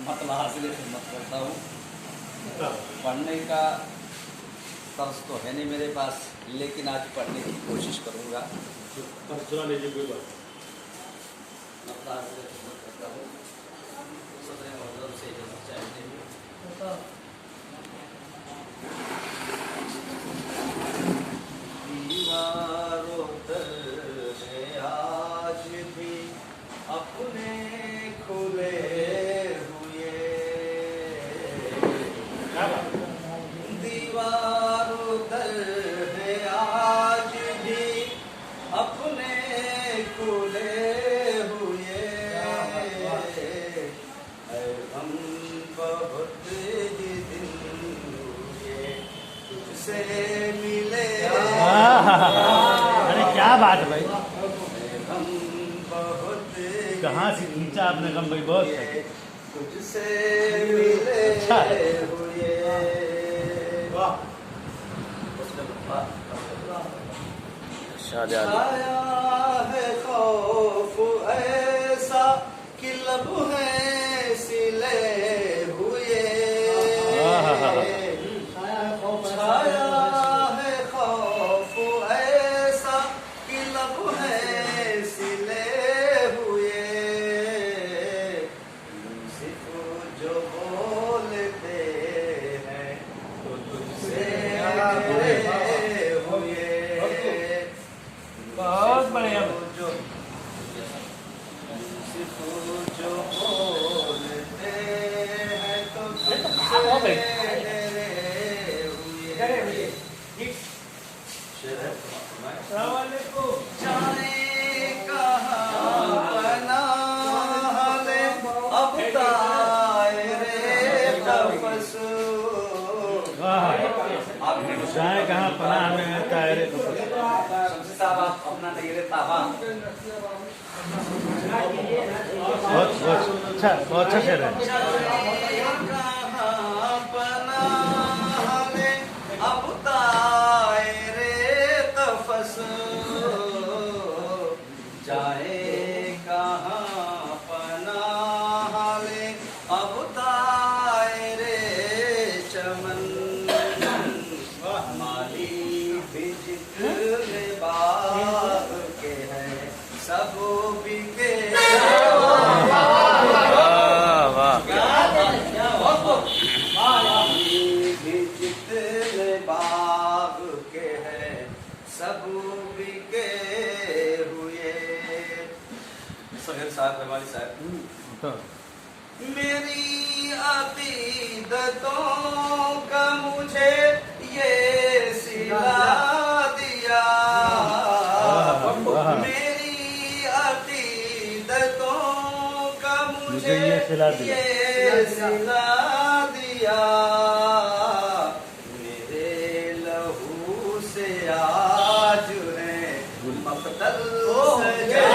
मतलब हासिल खिदमत करता हूँ। पढ़ने का तर्ज तो है नहीं मेरे पास, लेकिन आज पढ़ने की कोशिश करूँगा। सुना लीजिए कोई बात। मतलब हासिल खिदमत करता हूँ। सदर मौजूद से इजाज़त चाहते हैं। दीवारों पर है आज भी अपने खुले हुए, दीवारों पर है आज भी अपने खुले हुए, हम बहुत ही दिन हुए तुझसे मिले। अरे क्या बात है भाई, हम बहुत कहाँ से खींचा आपने कम भाई, बहुत है। तुझसे मिले हुए। छाया है खौफ ऐसा कि लब है सिले हुए, छाया है खौफ ऐसा कि लब है सिले हुए, सिर्फ जो बोलते हैं तो तुझसे मिले हुए। बहुत बढ़िया। जो सिर्फ जो बोलते हैं तो तुझसे जाने कहाँ पनाह ले अब तायरे तपस। जाए कहाँ पनाह में तायरे शमसी साहब आप अपना तैयार ताबा। बहुत अच्छा शेर है। जाने कहाँ पनाह ले अब तायरे तपस, जाए कहाँ पनाह ले अब तायरे चमन, माली भी जितने बाग के हैं सब बिके। माली भी जितने बाग के हैं सब बिके हुए। सगीर साहब, रहमानी साहब। मेरी अकीदतों का मुझे ये सिला दिया, मेरी अकीदतों का मुझे ये सिला दिया, मेरे लहू से आज है मक़तल सजा।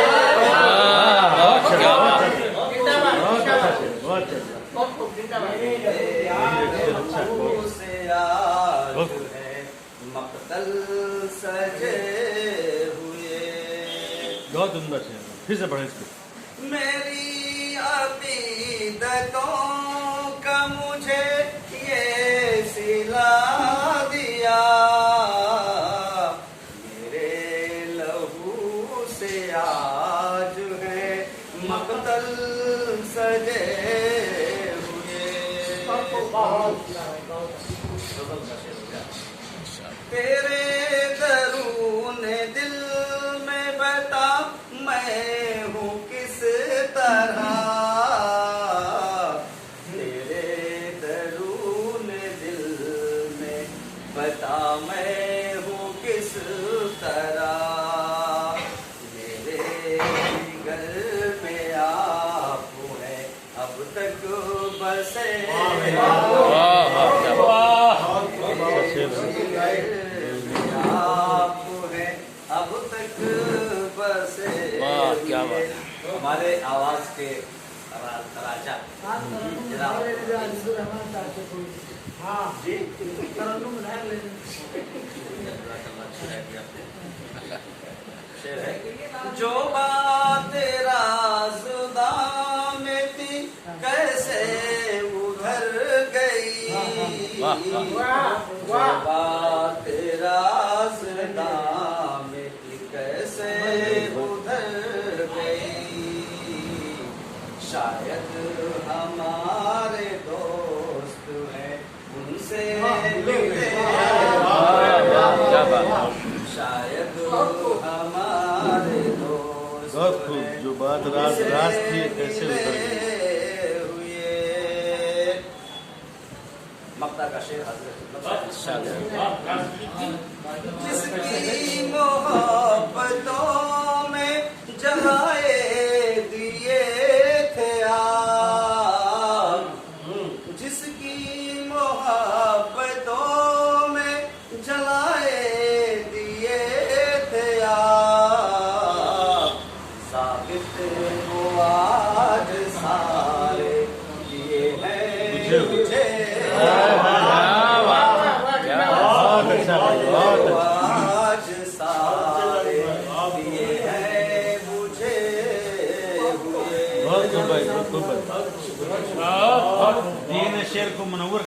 से आज है मक़तल सजे हुए। बहुत उम्दा शेर, फिर से पढ़े इसको। मेरी अकीदतों का मुझे ये सिला दिया, मेरे लहू से आज है मक़तल सजे हुए। तेरे दरून दिल में बता मैं हूँ किस तरह, तेरे दरून दिल में बता मैं हूँ किस तरह, मेरे घर में आप हैं अब तक बसे। आप हैं अब तक बसे। क्या बात। हमारे आवाज के राजा जो बात राज़ में थी कैसे बात रास्ता में कैसे उधर गई, शायद हमारे दोस्त हैं उनसे मिले, शायद हमारे दोस्त बहुत खूब। जो बात राज थी कैसे उतर गई। मक्ता का शेर हजरत जिसकी मोहब्बतों में जलाए दिए थे आप, जिसकी मोहब्बतों में जलाए दिए थे आप, साबित को आज सारे दिए हैं मुझे। आज सारे दिए हैं मुझे हुए। बहुत खूब भाई, बहुत खूब भाई। दीन शेर को मनव्वर